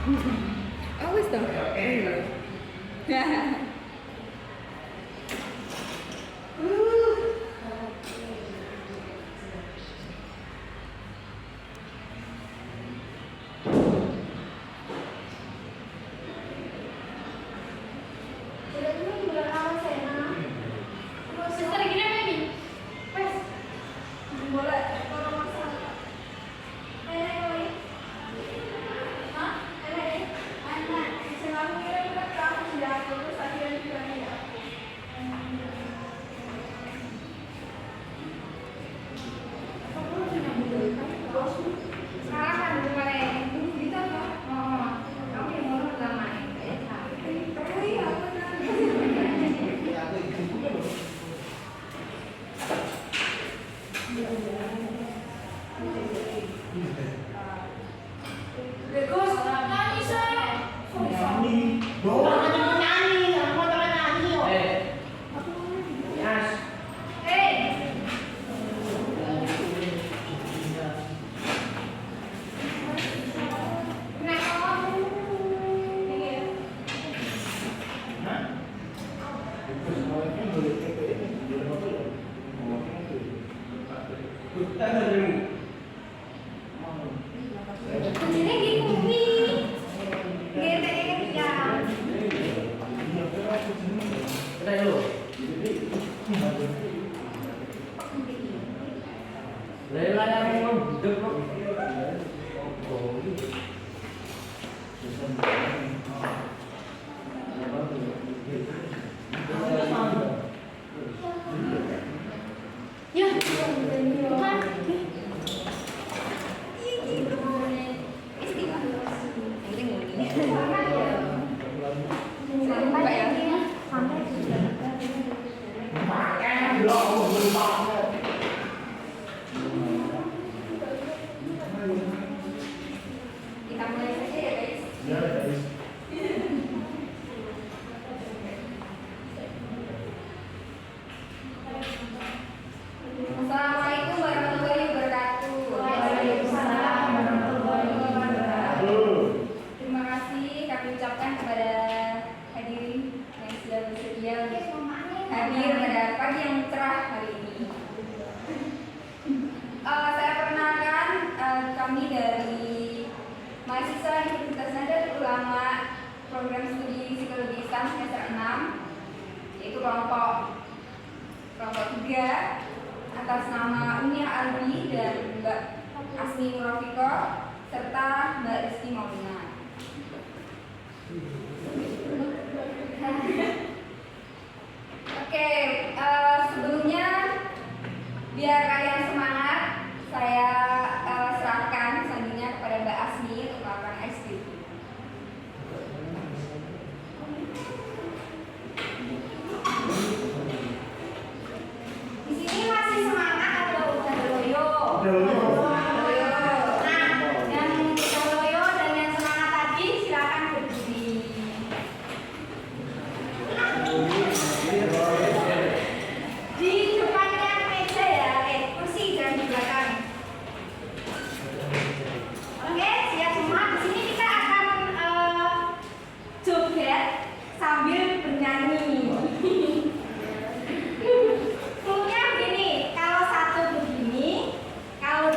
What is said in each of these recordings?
Oh wis toh. Assalamualaikum warahmatullahi wabarakatuh. Waalaikumsalam warahmatullahi wabarakatuh. Terima kasih kami ucapkan kepada hadirin yang sudah bersedia untuk hadir pada pagi yang cerah hari ini. Saya perkenalkan kami dari mahasiswa Universitas Nahdlatul Ulama program studi psikologi Islam semester 6, yaitu kelompok 3 atas nama Unia Alwi dan Mbak Asmi Murafiko serta Mbak Rizky Maulina. Oke, sebelumnya biar kalian semangat, saya serahkan selanjutnya kepada Mbak Asmi untuk melakukan SPP. Di sini masih semangat atau udah loyo? Nah, yang udah loyo dan yang semangat tadi silakan berdiri. Di depannya meja ya, kursi dan di belakang. Oke, siap semua. Di sini kita akan joget sambil bernyanyi. Cluenya begini, kalau satu begini, kalau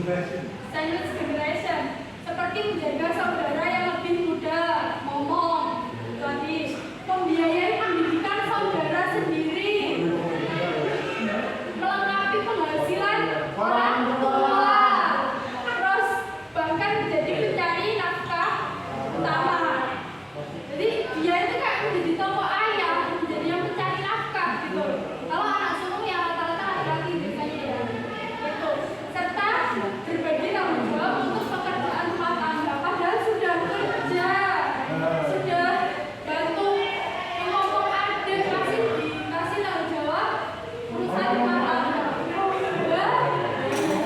Sandwich generation seperti menjaga saudara yang lebih muda, momong, tadi membiayai pendidikan saudara sendiri, melengkapi penghasilan orang tua, terus bahkan menjadi pencari nafkah utama. Jadi dia itu kayak menjadi toko ayam, menjadi yang mencari nafkah gitu. Kalau anak sulung ya rata-rata laki-laki biasanya ya, gitu. Serta berbagi tanggung jawab untuk pekerjaan rumah tangga. Padahal sudah kerja, sudah bantu ngomong adik, kasih tanggung jawab urusan rumah tangga. Udah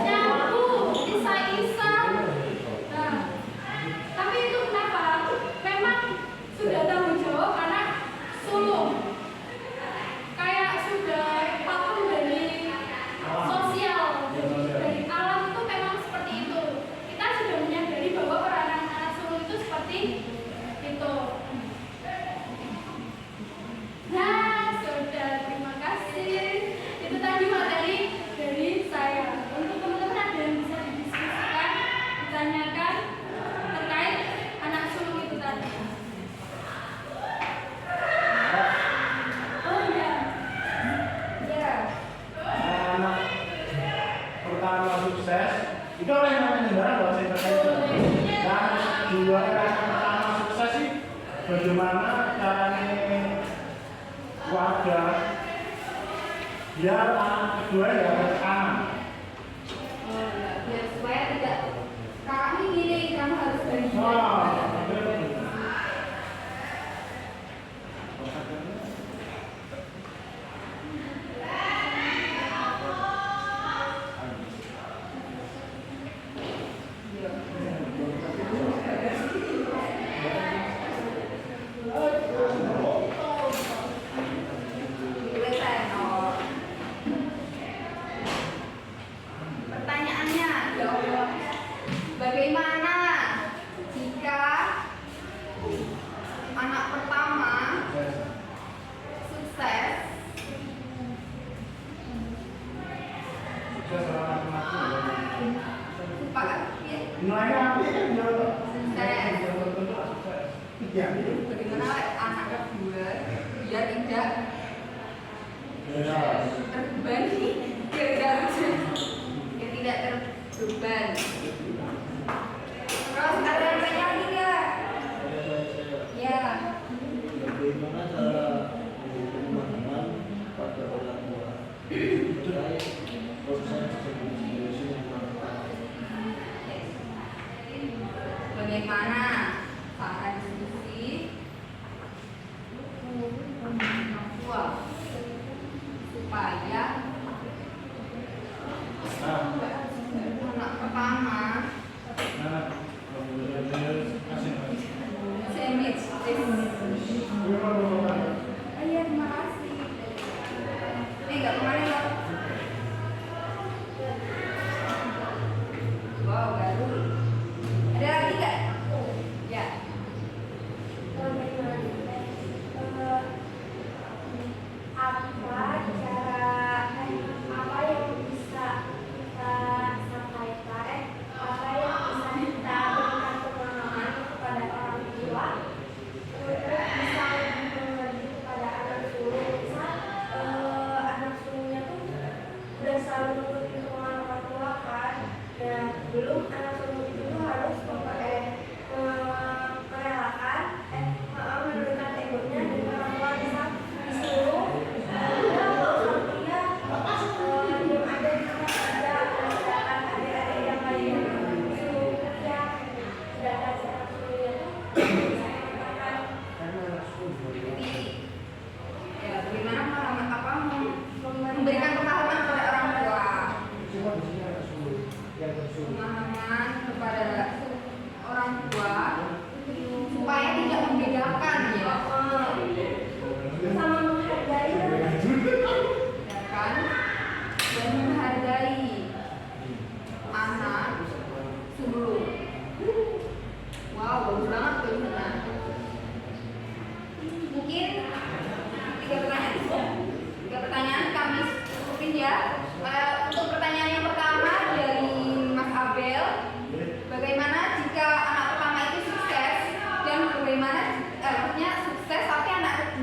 nyapu, isa-isa. Nah, tapi itu kenapa? Memang sudah tanggung jawab anak sulung. Kayak sudah pakem dari sosial, dari alam itu memang seperti itu. Kita sudah menyadari bahwa peranan anak sulung itu seperti itu. Nah, sudah, terima kasih. Itu tadi materi dari saya. Untuk teman-teman ada yang bisa didiskusikan, ditanyakan terkait anak sulung itu tadi. Oh iya. Ya. Anak pertama sukses itu orang yang namanya negara bahasa Indonesia. Dan dua anak pertama sukses sih bagaimana caranya keluarga biar anak kedua ya aman. Oh, ya. Biar supaya tidak kami gini, kamu harus bagi. Pertanyaannya, ya Allah, bagaimana jika anak pertama sukses, Sukses orang mati. Pak, ya, Nilainya apa ya? sukses. Iya. Bagaimana anak kedua dia tidak terbebani, dia tidak terbeban. Terus ada yang tanya lagi nggak? Ya. Bagaimana cara pemahaman pada orang tua terkait proses generasi yang pertama? Bagaimana cara diskusi orang tua supaya anak pertama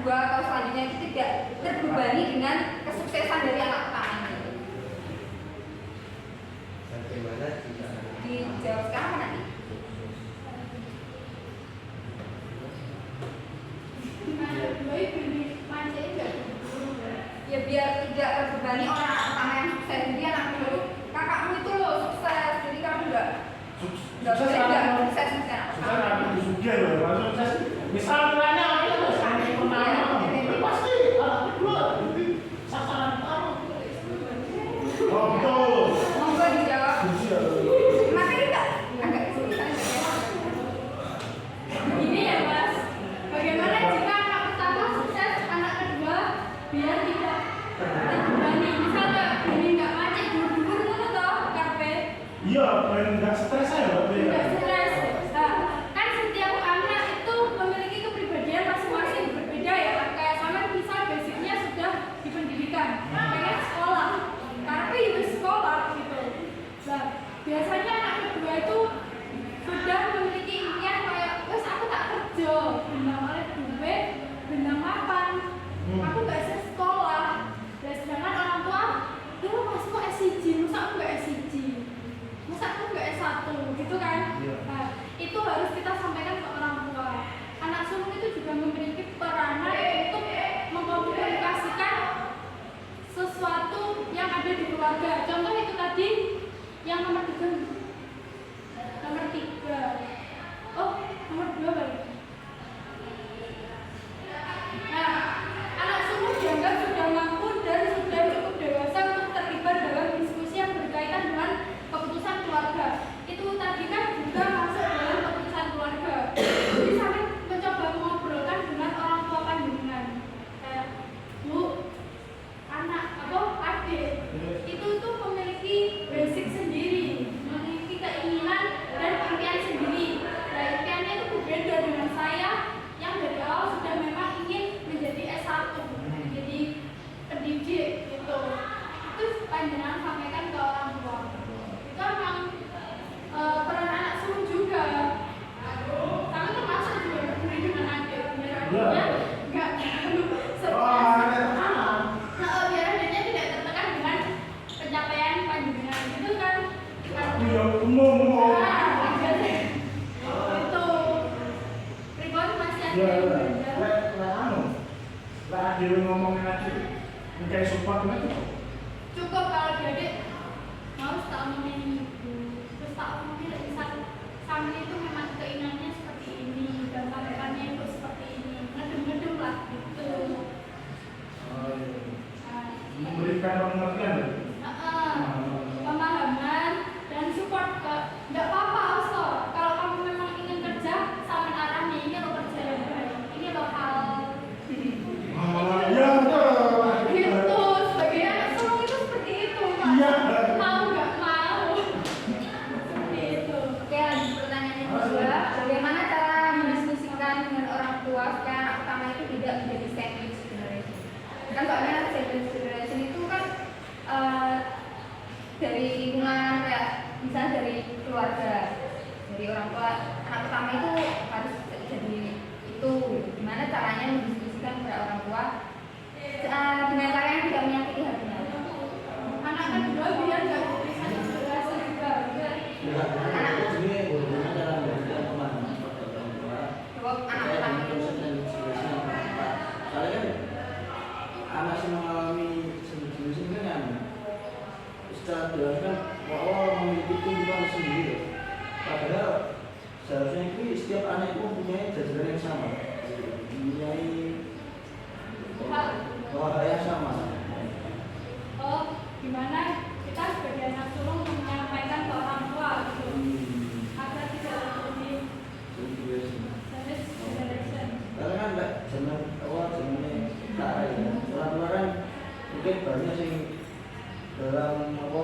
kedua atau selanjutnya itu tidak terbebani dengan kesuksesan dari anak pertama ini. Bagaimana jika Dijawab sekarang apa nanti? Gimana kedua itu dimanjain nggak? Ya biar tidak terbebani orang pertama yang sukses. Jadi anak kedua itu kakakmu itu loh sukses, jadi kamu nggak Sukses boleh nggak kan? sukses misalnya. Sukses kan disuge loh, kalau sukses. Misal nilainya itu loh, sampai pertama. Pasti anak kedua jadi sasaran utama. Oh betul. Monggo dijawab. Iya. Materi nggak? Agak kesulitan. Ini ya Mas, bagaimana jika anak pertama sukses, anak kedua biar tidak terbebani? Misalnya ini nggak macet, dur-dur ngono toh, karpe Iya, paling nggak stres aja Mbak. nggak stres. Nah, kan setiap anak itu memiliki kepribadian masing-masing berbeda ya. Kayak sama misal basicnya sudah di pendidikan, pengen sekolah, tapi itu sekolah gitu. Nah, biasanya anak kedua itu sudah memiliki impian kayak, wes aku tak kerja, benang oleh duit, benang mapan, aku gak bisa sekolah. Dan sedangkan orang tua, dulu masku S1, masa aku gak S1, masa aku gak S1, gitu kan? Iya. Nah, itu harus kita sampaikan ke orang tua. Anak sulung itu juga memiliki peranan untuk mengkomunikasikan sesuatu yang ada di keluarga. Contoh itu tadi yang nomor 3. Nomor 3. Oh, nomor 2 balik. Nah, anak sulung dianggap sudah mampu dan sudah cukup dewasa untuk terlibat dalam diskusi yang berkaitan dengan keputusan keluarga. Itu tadi kan juga masuk dalam keputusan keluarga. Jadi sampai mencoba mengobrolkan dengan orang tua panjenengan. Kayak, Bu, anak apa adik itu tuh memiliki basic sendiri, memiliki keinginan dan impian sendiri. Nah, impiannya itu berbeda dengan saya yang dari awal sudah memang ingin menjadi S1, jadi pendidik gitu. Itu panjenengan sampaikan ke orang tua. Itu memang peran anak sulung juga. Kami termasuk juga berdiri dengan adik, biar adiknya nggak terlalu stres. Nah, biar adiknya tidak tertekan dengan pencapaian panjenengan gitu kan. Aku yang umum. Nah, jadi itu ribon masih ada Ya, yang lek belajar. anu. Lek dhewe ngomongin lagi, kayak support itu. Cukup kalau adik mau tak omongin ibu, terus tak omongin misal kami itu memang keinginannya seperti ini dan sampaikannya itu seperti ini, ngedem-ngedem lah gitu. Oh, iya. Nah, Memberikan pengertian loh. pemahaman dan support ke nggak apa-apa Osto, kalau kamu memang ingin kerja sama arahnya ini lo kerja yang baik, ini lo hal Ya betul. gitu. Sebagai anak sulung itu seperti itu Mas. Iya. Mau nggak mau seperti itu. Oke, lanjut pertanyaannya kedua. Bagaimana cara mendiskusikan dengan orang tua supaya anak pertama itu tidak menjadi sandwich generation? Kan soalnya sandwich generation itu kan dari lingkungan kayak misalnya dari keluarga, dari orang tua anak pertama itu harus jadi itu. Gimana caranya mendiskusikan kepada orang tua dengan cara yang tidak menyakiti hatinya? Anak kedua biar nggak bisa berasa juga. Jadi bagaimana cara memberikan pemahaman kepada orang tua Jawab anak terkait pertama dengan itu. proses dan situasi yang bermanfaat. Soalnya kan anak yang mengalami sendiri kan secara dewasa kan memiliki tuntutan sendiri. Padahal seharusnya itu setiap anak itu mempunyai jajaran yang sama, mempunyai hak yang sama. Oh, gimana kita sebagai anak sulung menyampaikan ke orang tua gitu agar tidak terjadi service generation. Karena kan mbak zaman awal zamannya kita ya, orang-orang kan mungkin banyak sih dalam apa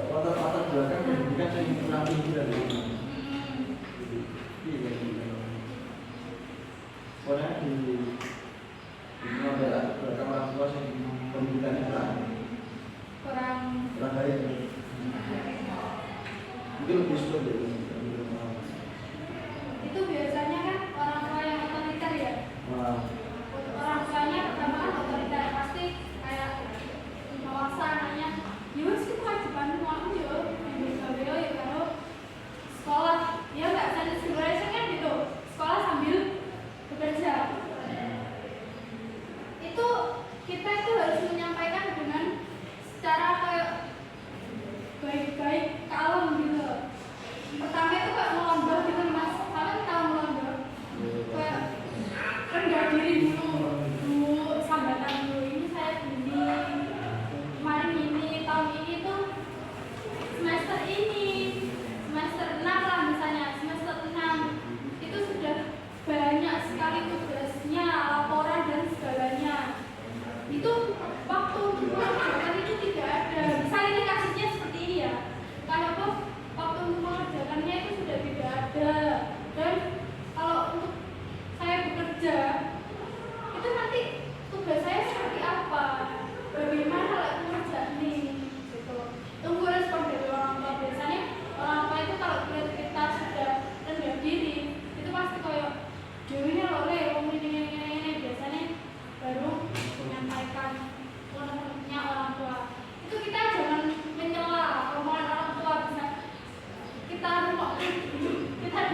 latar belakang pendidikan yang kurang tinggi dari ini. Iya gitu. Soalnya di latar belakang orang tua sih pendidikannya Kurang baik. Mungkin lebih sulit dari itu biasanya kan orang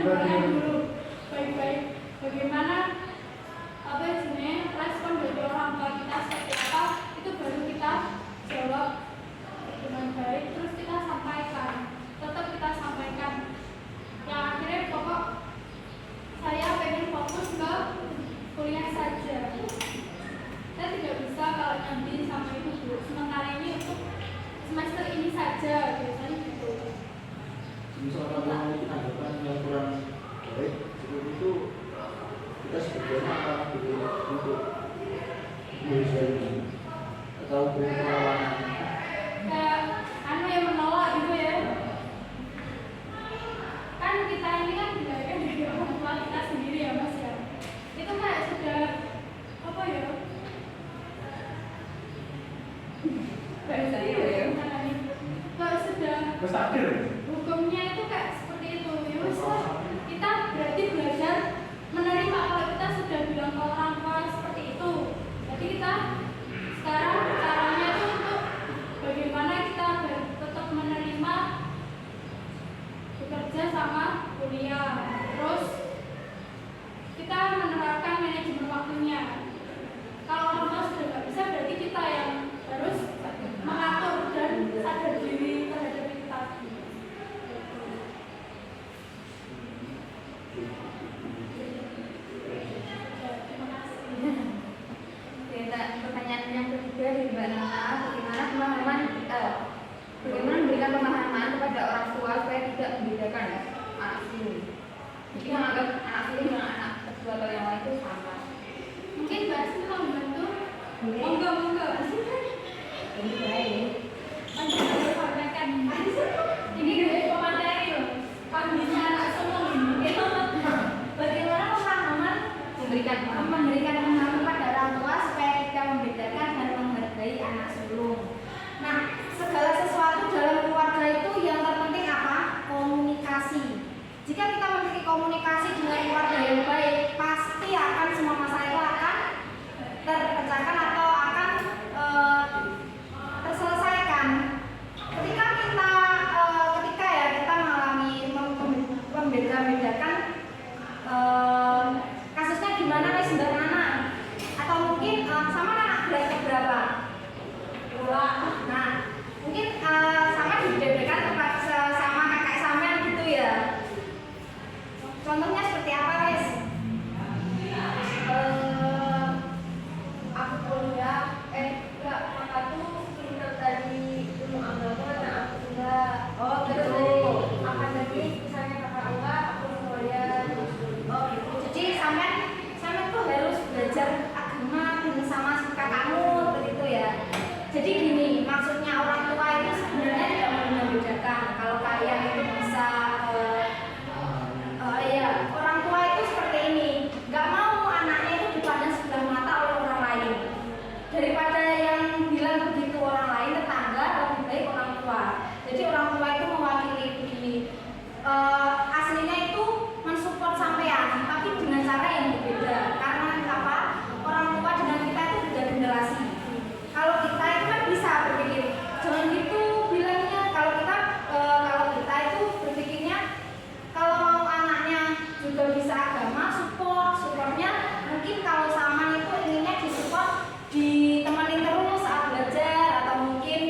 pendengaran dulu baik-baik bagaimana apa sebenarnya respon dari orang tua kita seperti apa, itu baru kita jawab dengan baik, terus kita sampaikan, tetap kita sampaikan. Yang akhirnya pokok saya pengen fokus ke kuliah saja. Saya tidak bisa kalau nyambi sama itu dulu. Sementara ini untuk semester ini saja, biasanya gitu. Misalkan memiliki tanggapan yang kurang baik seperti itu, kita sebetulnya akan beri untuk ini atau beri perlawanan. Kayak yang menolak gitu ya. Kan kita ini kan dilahirkan dari orang tua kita sendiri ya Mas ya. Itu kayak sudah apa ya? Kayak saya ya. Kayak sudah Terus takdir. hukumnya itu kayak seperti itu. Ya wis lah, kita berarti belajar menerima kalau kita sudah bilang ke orang tua seperti itu. Jadi kita sekarang caranya itu untuk bagaimana kita tetap menerima bekerja sama kuliah. Terus kita menerapkan manajemen waktunya. Kalau orang tua sudah nggak bisa, berarti kita yang harus mengatur dan sadar diri terhadap kita. Terima kasih. Kita pertanyaan yang ketiga dari Mbak Nana, bagaimana memberikan pemahaman kepada orang tua supaya tidak membedakan ya, anak sulung. Jadi menganggap anak sulung dengan anak kedua atau yang lain itu sama. Mungkin Mbak Asmi mau membantu? Boleh. Monggo. Ini baik. Sampaikan. Ini gede pemateri loh. Kondisi anak sulung ini. Bagaimana memberikan pemahaman kepada orang tua supaya tidak membedakan dan menghargai anak sulung. Nah, segala sesuatu dalam keluarga itu yang terpenting apa? Komunikasi. Jika kita memiliki komunikasi dengan keluarga yang baik, pasti akan semua masalah itu akan terpecahkan atau akan terselesaikan. Ketika kita mengalami membeda-bedakan kasusnya gimana nih sederhana, atau mungkin sama anak belajar berapa? Dua. Nah, mungkin sama dibeda-bedakan sama kakak sampean gitu ya. Contohnya seperti apa, guys? Aku kuliah, enggak, kakak tuh pintar dari ilmu agama dan aku enggak. Oh gitu. Akademik, misalnya kakak enggak, aku kuliah. Oh gitu. Jadi sampean tuh harus belajar agama dengan sama kakakmu begitu ya. Jadi gini, maksudnya orang tua itu sebenarnya tidak membedakan. Kalau kalian itu bisa orang tua itu seperti ini, nggak mau anaknya itu dipandang sebelah mata oleh orang lain. Daripada yang bilang begitu orang lain, tetangga, lebih baik orang tua. Jadi orang tua itu mewakili begini, aslinya itu mensupport sampean, tapi dengan cara yang berbeda. Karena apa? Orang tua dengan kita itu beda generasi. Kalau kita itu kan bisa berpikir, jangan gitu bilangnya. Kalau kita itu berpikirnya, kalau mau anaknya juga bisa agama, supportnya mungkin kalau sama itu inginnya disupport, ditemenin terus saat belajar, atau mungkin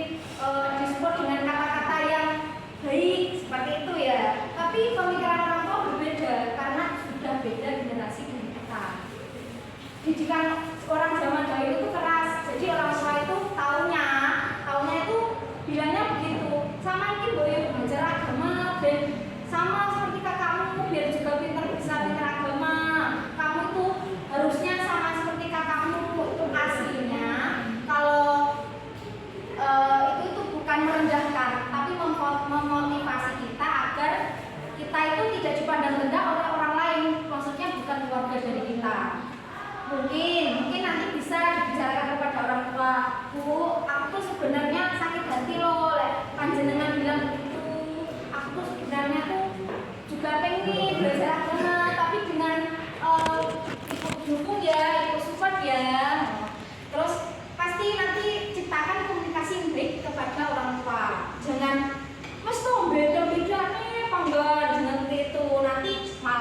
disupport dengan kata-kata yang baik seperti itu ya. Tapi pemikiran orang tua berbeda karena sudah beda generasi dengan kita. Didikan orang zaman dahulu itu keras, jadi orang tua itu taunya itu bilangnya begitu. Sama mungkin boleh belajar agama dan sama seperti kakakmu biar juga bisa pintar agama. Kamu tuh harusnya sama seperti kakakmu. Itu aslinya kalau itu tuh bukan merendahkan, tapi memotivasi kita agar kita itu tidak dipandang rendah oleh orang lain. Maksudnya bukan keluarga dari kita. Mungkin nanti bisa dibicarakan kepada orang tua. Bu, aku tuh sebenarnya sakit hati loh, panjenengan bilang begitu. Aku tuh sebenarnya tuh juga pengen belajar agama, tapi dengan ikut dukung ya, ikut support ya. Terus pasti nanti ciptakan komunikasi yang baik kepada orang tua. Jangan mas tuh beda-beda nih, apa enggak, jangan seperti itu. Nanti malah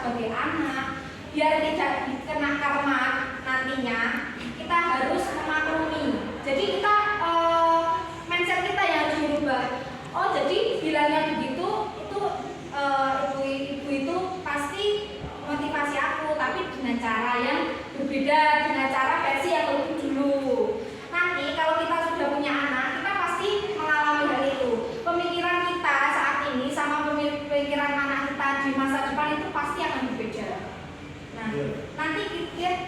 sebagai anak, biar tidak kena karma nantinya, kita harus memaklumi. Jadi kita mindset kita yang harus dirubah. Oh, jadi bilangnya begitu itu ibu itu pasti motivasi aku, tapi dengan cara yang berbeda, dengan cara versi yang lebih dulu. Nanti kalau kita sudah punya anak, kita pasti mengalami hal itu. Pemikiran kita saat ini sama pemikiran anak kita di masa depan itu pasti akan berbeda. Nah, nanti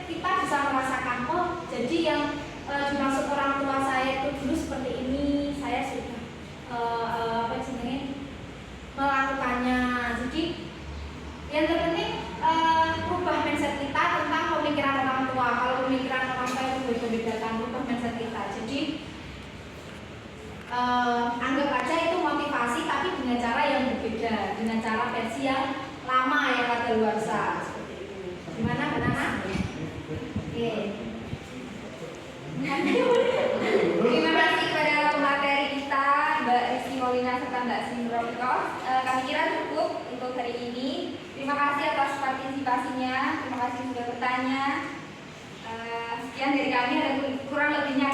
kita bisa merasakan, oh jadi yang dimaksud orang tua saya itu dulu seperti ini, saya sudah melakukannya. Jadi yang terpenting rubah mindset kita tentang pemikiran orang tua. Kalau pemikiran orang tua itu berbeda-beda, rubah mindset kita. Jadi anggap aja itu motivasi, tapi dengan cara yang berbeda, dengan cara versi yang lama yang kadaluarsa. Seperti itu. Gimana, Banana? Oke. Terima kasih kepada pemateri kita, Mbak Rizky Maulina serta Mbak Simrofiko. Kami kira cukup untuk hari ini. Terima kasih atas partisipasinya, terima kasih sudah bertanya. Sekian dari kami, ada kurang lebihnya